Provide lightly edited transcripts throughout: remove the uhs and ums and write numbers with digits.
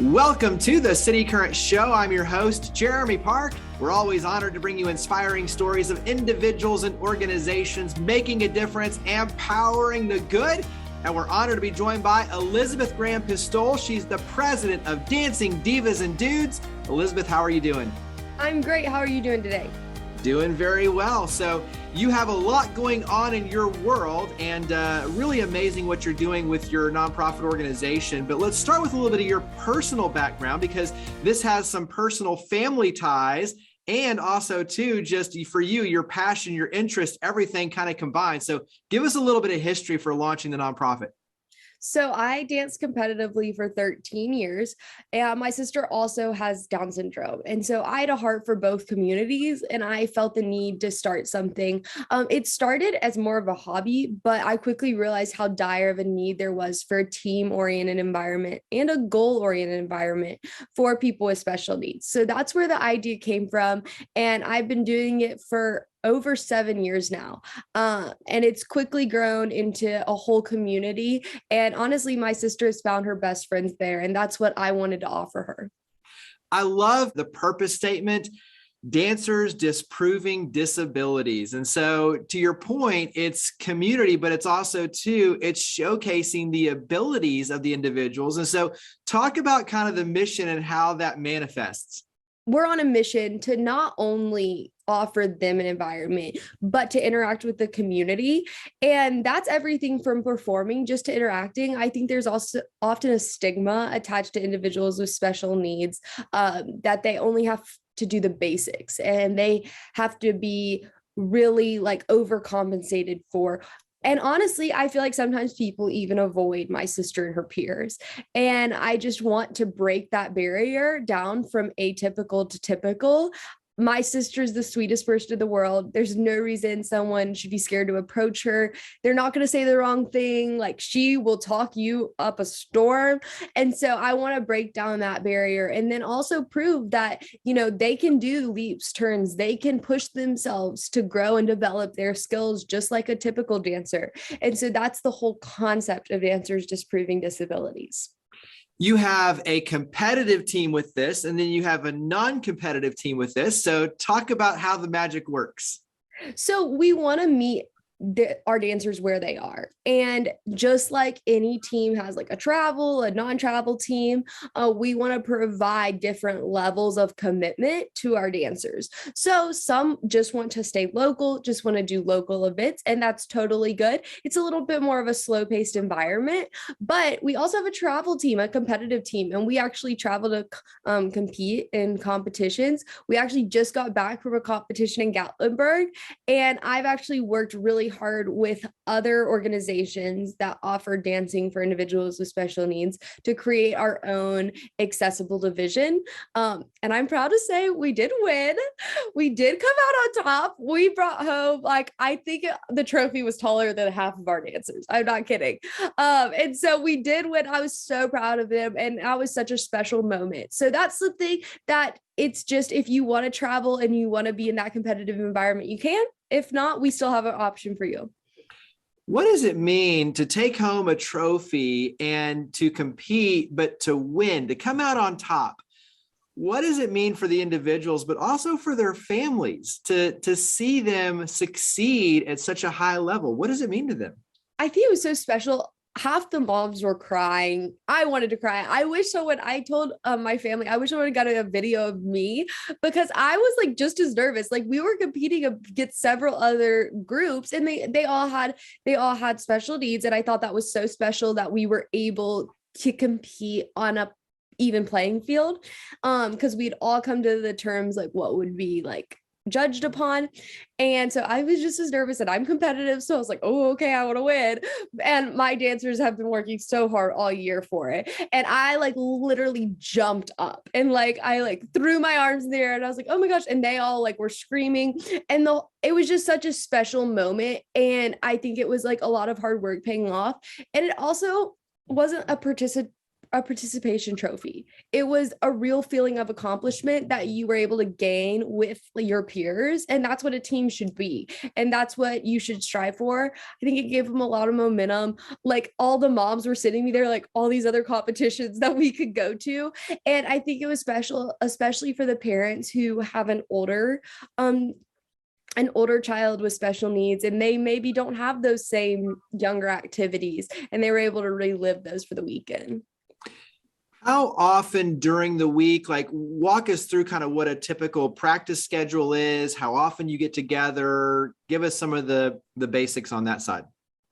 Welcome to the City Current Show. I'm your host, Jeremy Park. We're always honored to bring you inspiring stories of individuals and organizations making a difference, empowering the good. And we're honored to be joined by Elizabeth Graham Pistole. She's the president of Dancing Divas and Dudes. Elizabeth, how are you doing? I'm great. How are you doing today? Doing very well. So you have a lot going on in your world and really amazing what you're doing with your nonprofit organization. But let's start with a little bit of your personal background, because this has some personal family ties and also too, just for you, your passion, your interest, everything kind of combined. So give us a little bit of history for launching the nonprofit. So I danced competitively for 13 years, and my sister also has Down syndrome. And so I had a heart for both communities, and I felt the need to start something. It started as more of a hobby, but I quickly realized how dire of a need there was for a team-oriented environment and a goal-oriented environment for people with special needs. So that's where the idea came from, and I've been doing it for over 7 years now. And it's quickly grown into a whole community. And honestly, my sister has found her best friends there. And that's what I wanted to offer her. I love the purpose statement, dancers disproving disabilities. And so to your point, it's community, but it's also too, it's showcasing the abilities of the individuals. And so talk about kind of the mission and how that manifests. We're on a mission to not only offer them an environment, but to interact with the community. And that's everything from performing just to interacting. I think there's also often a stigma attached to individuals with special needs, that they only have to do the basics and they have to be really like overcompensated for. And honestly, I feel like sometimes people even avoid my sister and her peers. And I just want to break that barrier down from atypical to typical. My sister's the sweetest person in the world. There's no reason someone should be scared to approach her. They're not going to say the wrong thing. Like, she will talk you up a storm. And so I want to break down that barrier and then also prove that, they can do leaps, turns, they can push themselves to grow and develop their skills just like a typical dancer. And so that's the whole concept of Dancers Disproving Disabilities. You have a competitive team with this, and then you have a non-competitive team with this. So talk about how the magic works. So we want to meet our dancers where they are. And just like any team has like a non-travel team, we want to provide different levels of commitment to our dancers. So some just want to stay local, just want to do local events, and that's totally good. It's a little bit more of a slow-paced environment, but we also have a travel team, a competitive team, and we actually travel to compete in competitions. We actually just got back from a competition in Gatlinburg, and I've actually worked really hard with other organizations that offer dancing for individuals with special needs to create our own accessible division. And I'm proud to say we did win. We did come out on top. We brought home, I think the trophy was taller than half of our dancers. I'm not kidding. And so we did win. I was so proud of them. And that was such a special moment. So that's the thing, that it's just, if you want to travel and you want to be in that competitive environment, you can. If not, we still have an option for you. What does it mean to take home a trophy and to compete, but to win, to come out on top? What does it mean for the individuals, but also for their families to see them succeed at such a high level? What does it mean to them? I think it was so special. Half the moms were crying. I wanted to cry. I wish someone, I told my family, I wish someone got a video of me, because I was like just as nervous. Like, we were competing against several other groups, and they all had special needs. And I thought that was so special that we were able to compete on a even playing field. Because we'd all come to the terms like what would be like judged upon. And so I was just as nervous, and I'm competitive. So I was like, oh, okay, I want to win. And my dancers have been working so hard all year for it. And I literally jumped up and I threw my arms in the air, and I was like, oh my gosh. And they all were screaming, and it was just such a special moment. And I think it was a lot of hard work paying off. And it also wasn't a a participation trophy. It was a real feeling of accomplishment that you were able to gain with your peers. And that's what a team should be. And that's what you should strive for. I think it gave them a lot of momentum. Like all the moms were sitting me there, like all these other competitions that we could go to. And I think it was special, especially for the parents who have an older child with special needs, and they maybe don't have those same younger activities, and they were able to relive those for the weekend. How often during the week, like walk us through kind of what a typical practice schedule is, how often you get together, give us some of the basics on that side.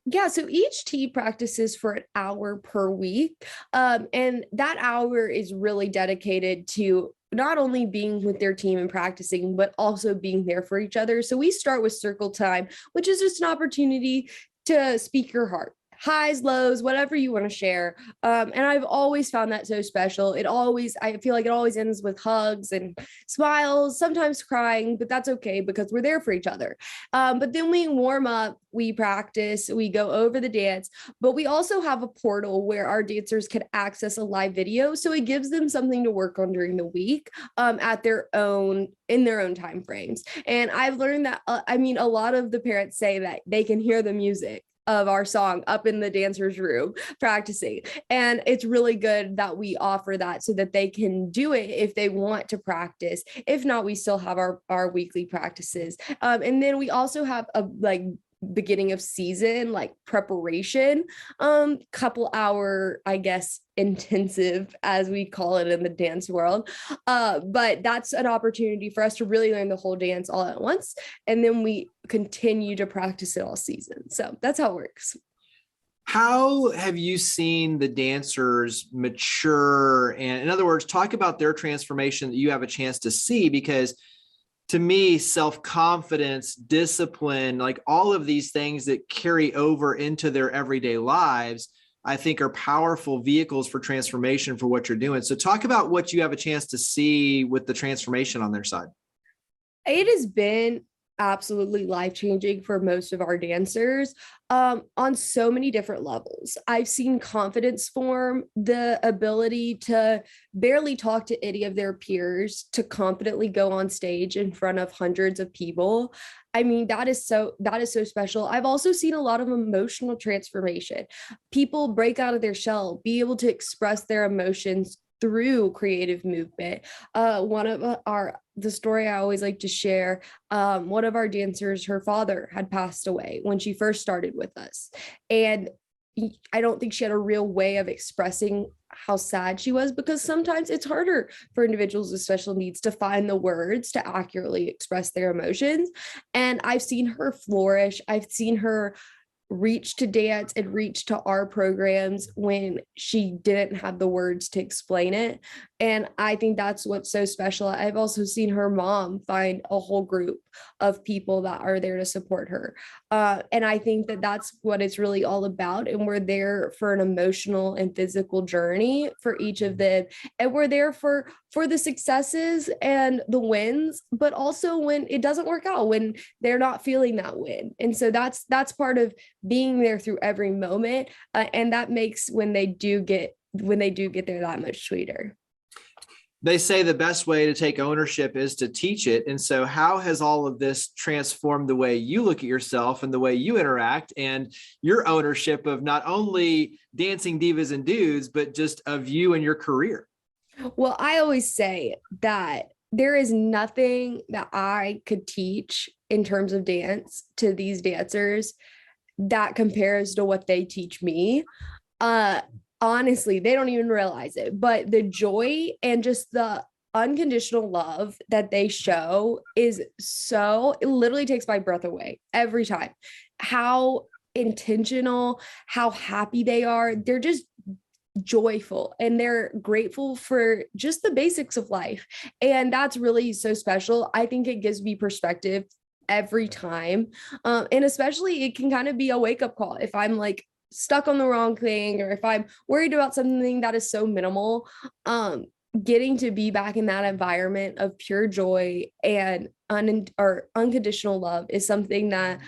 Yeah, so each team practices for an hour per week. And that hour is really dedicated to not only being with their team and practicing, but also being there for each other. So we start with circle time, which is just an opportunity to speak your heart. Highs, lows, whatever you want to share. And I've always found that so special. I feel like it always ends with hugs and smiles, sometimes crying, but that's okay because we're there for each other. But then we warm up, we practice, we go over the dance, but we also have a portal where our dancers can access a live video. So it gives them something to work on during the week in their own time frames. And I've learned that, a lot of the parents say that they can hear the music of our song up in the dancers room practicing. And it's really good that we offer that so that they can do it if they want to practice. If not, we still have our weekly practices. And then we also have a beginning of season preparation, couple hour, I guess, intensive, as we call it in the dance world, but that's an opportunity for us to really learn the whole dance all at once, and then we continue to practice it all season. So that's how it works. How have you seen the dancers mature? And in other words, talk about their transformation that you have a chance to see, because to me, self-confidence, discipline, like all of these things that carry over into their everyday lives, I think are powerful vehicles for transformation for what you're doing. So talk about what you have a chance to see with the transformation on their side. It has been absolutely life-changing for most of our dancers, on so many different levels. I've seen confidence form, the ability to barely talk to any of their peers, to confidently go on stage in front of hundreds of people. I mean, that is so special. I've also seen a lot of emotional transformation. People break out of their shell, be able to express their emotions through creative movement. The story I always like to share, one of our dancers, her father had passed away when she first started with us. And I don't think she had a real way of expressing how sad she was, because sometimes it's harder for individuals with special needs to find the words to accurately express their emotions. And I've seen her flourish. I've seen her reach to dance and reach to our programs when she didn't have the words to explain it. And I think that's what's so special. I've also seen her mom find a whole group of people that are there to support her. And I think that that's what it's really all about. And we're there for an emotional and physical journey for each of them. And we're there for the successes and the wins, but also when it doesn't work out, when they're not feeling that win. And so that's part of being there through every moment. And that makes when they do get there that much sweeter. They say the best way to take ownership is to teach it. And so how has all of this transformed the way you look at yourself and the way you interact and your ownership of not only Dancing Divas and Dudes, but just of you and your career? Well, I always say that there is nothing that I could teach in terms of dance to these dancers that compares to what they teach me. Honestly, they don't even realize it, but the joy and just the unconditional love that they show is it literally takes my breath away every time. How intentional, how happy they are. They're just joyful and they're grateful for just the basics of life. And that's really so special. I think it gives me perspective every time. And especially it can kind of be a wake-up call if I'm stuck on the wrong thing, or if I'm worried about something that is so minimal. Getting to be back in that environment of pure joy and unconditional love is something that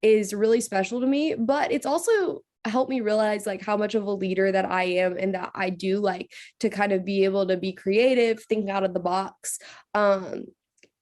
is really special to me. But it's also helped me realize like how much of a leader that I am, and that I do like to kind of be able to be creative, think out of the box. I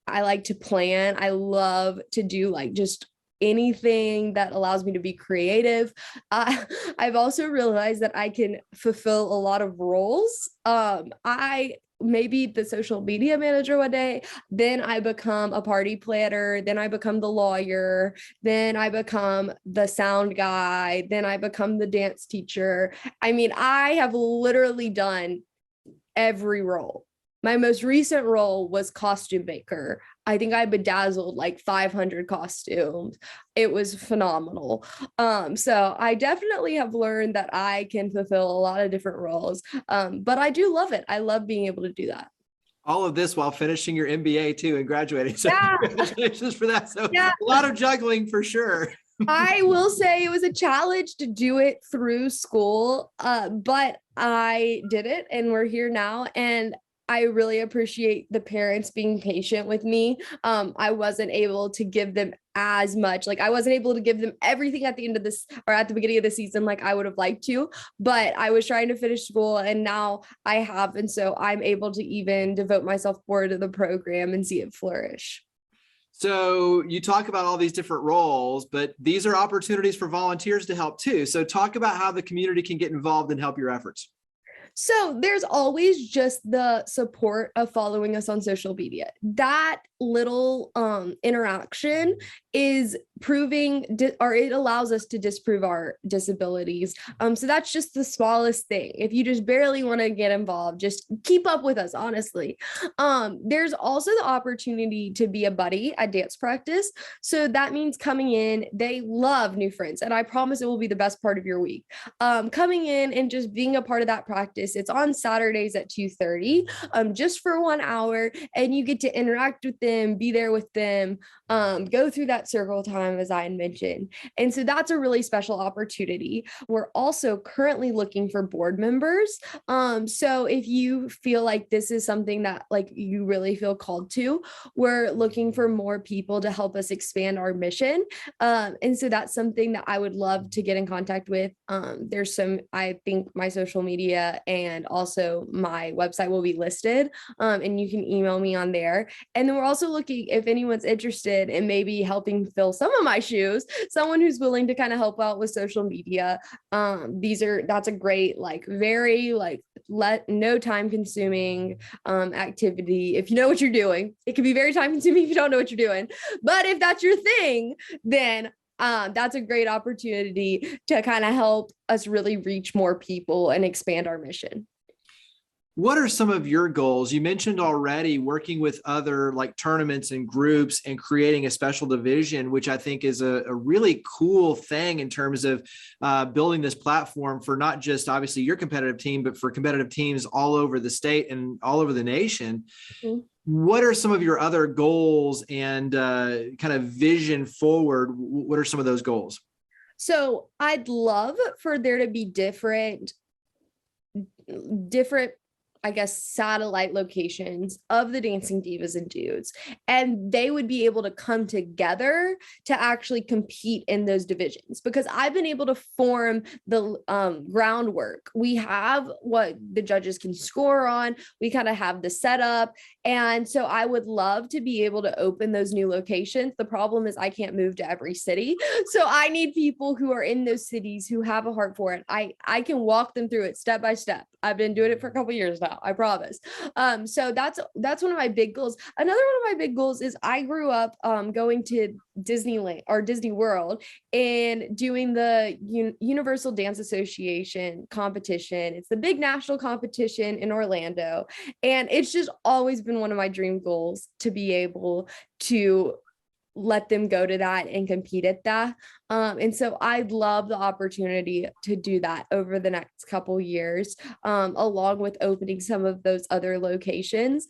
like to plan. I love to do like just anything that allows me to be creative. I've also realized that I can fulfill a lot of roles. I maybe the social media manager one day, then I become a party planner, then I become the lawyer, then I become the sound guy, then I become the dance teacher. I mean, I have literally done every role. My most recent role was costume maker. I think I bedazzled like 500 costumes. It was phenomenal. So I definitely have learned that I can fulfill a lot of different roles. But I do love it. I love being able to do that. All of this while finishing your MBA too and graduating. So Yeah. congratulations for that. So Yeah. a lot of juggling for sure. I will say it was a challenge to do it through school, but I did it and we're here now. And I really appreciate the parents being patient with me. I wasn't able to give them as much, like I wasn't able to give them everything at the end of this or at the beginning of the season like I would have liked to, but I was trying to finish school and now I have. And so I'm able to even devote myself more to the program and see it flourish. So you talk about all these different roles, but these are opportunities for volunteers to help too. So talk about how the community can get involved and help your efforts. So there's always just the support of following us on social media. That little interaction is proving or it allows us to disprove our disabilities. So that's just the smallest thing. If you just barely want to get involved, just keep up with us, honestly. There's also the opportunity to be a buddy at dance practice. So that means coming in, they love new friends, and I promise it will be the best part of your week. Coming in and just being a part of that practice. It's on Saturdays at 2:30, just for 1 hour, and you get to interact with them, be there with them, go through that circle time as I mentioned. And so that's a really special opportunity. We're also currently looking for board members. So if you feel like this is something that like you really feel called to, we're looking for more people to help us expand our mission. And so that's something that I would love to get in contact with. There's some, I think my social media and also my website will be listed, and you can email me on there. And then we're also looking if anyone's interested in maybe helping fill some of my shoes, someone who's willing to kind of help out with social media. That's a great, like very like no time consuming activity. If you know what you're doing, it can be very time consuming if you don't know what you're doing. But if that's your thing, then that's a great opportunity to kind of help us really reach more people and expand our mission. What are some of your goals? You mentioned already working with other like tournaments and groups and creating a special division, which I think is a really cool thing in terms of building this platform for not just obviously your competitive team, but for competitive teams all over the state and all over the nation. Mm-hmm. What are some of your other goals and kind of vision forward? What are some of those goals? So I'd love for there to be different, I guess, satellite locations of the Dancing Divas and Dudes, and they would be able to come together to actually compete in those divisions, because I've been able to form the groundwork. We have what the judges can score on. We kind of have the setup. And so I would love to be able to open those new locations. The problem is I can't move to every city. So I need people who are in those cities who have a heart for it. I can walk them through it step by step. I've been doing it for a couple of years now, I promise. So that's one of my big goals. Another one of my big goals is I grew up going to Disneyland or Disney World and doing the Universal Dance Association competition. It's the big national competition in Orlando. And it's just always been one of my dream goals to be able to let them go to that and compete at that. And so I'd love the opportunity to do that over the next couple years, along with opening some of those other locations.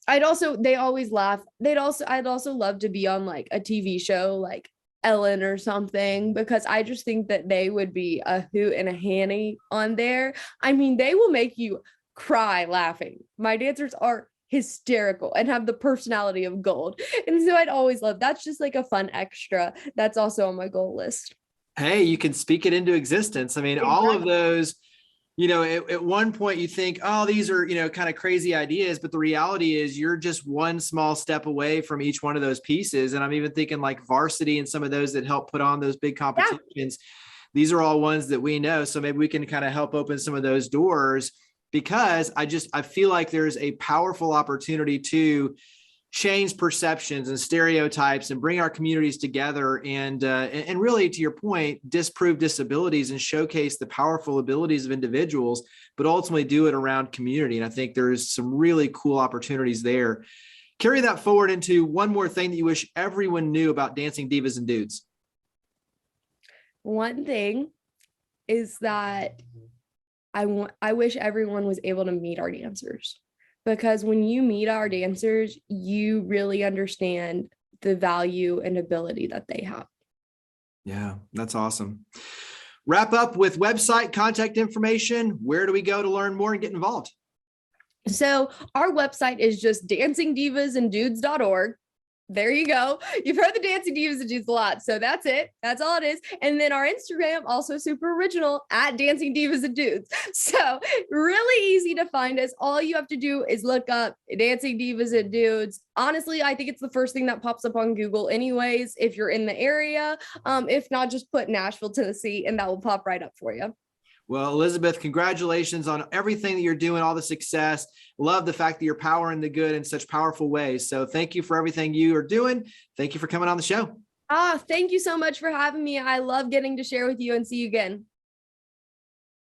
I'd also love to be on like a TV show like Ellen or something, because I just think that they would be a hoot and a handy on there. I mean, they will make you cry laughing. My dancers are hysterical and have the personality of gold. And so I'd always love, that's just like a fun extra that's also on my goal list. Hey, you can speak it into existence. I mean, all of Exactly. those, at one point you think, oh, these are, kind of crazy ideas, but the reality is you're just one small step away from each one of those pieces. And I'm even thinking like varsity and some of those that help put on those big Yeah. competitions. These are all ones that we know. So maybe we can kind of help open some of those doors, because I feel like there's a powerful opportunity to change perceptions and stereotypes and bring our communities together, and really, to your point, disprove disabilities and showcase the powerful abilities of individuals, but ultimately do it around community. And I think there's some really cool opportunities there. Carry that forward into one more thing that you wish everyone knew about Dancing Divas and Dudes. One thing is that I wish everyone was able to meet our dancers, because when you meet our dancers, you really understand the value and ability that they have. Yeah, that's awesome. Wrap up with website, contact information. Where do we go to learn more and get involved? So our website is just dancingdivasandudes.org. There you go. You've heard the Dancing Divas and Dudes a lot. So that's it. That's all it is. And then our Instagram, also super original, at Dancing Divas and Dudes. So really easy to find us. All you have to do is look up Dancing Divas and Dudes. Honestly, I think it's the first thing that pops up on Google anyways, if you're in the area. If not, just put Nashville, Tennessee, and that will pop right up for you. Well, Elizabeth, congratulations on everything that you're doing, all the success. Love the fact that you're powering the good in such powerful ways. So thank you for everything you are doing. Thank you for coming on the show. Thank you so much for having me. I love getting to share with you, and see you again.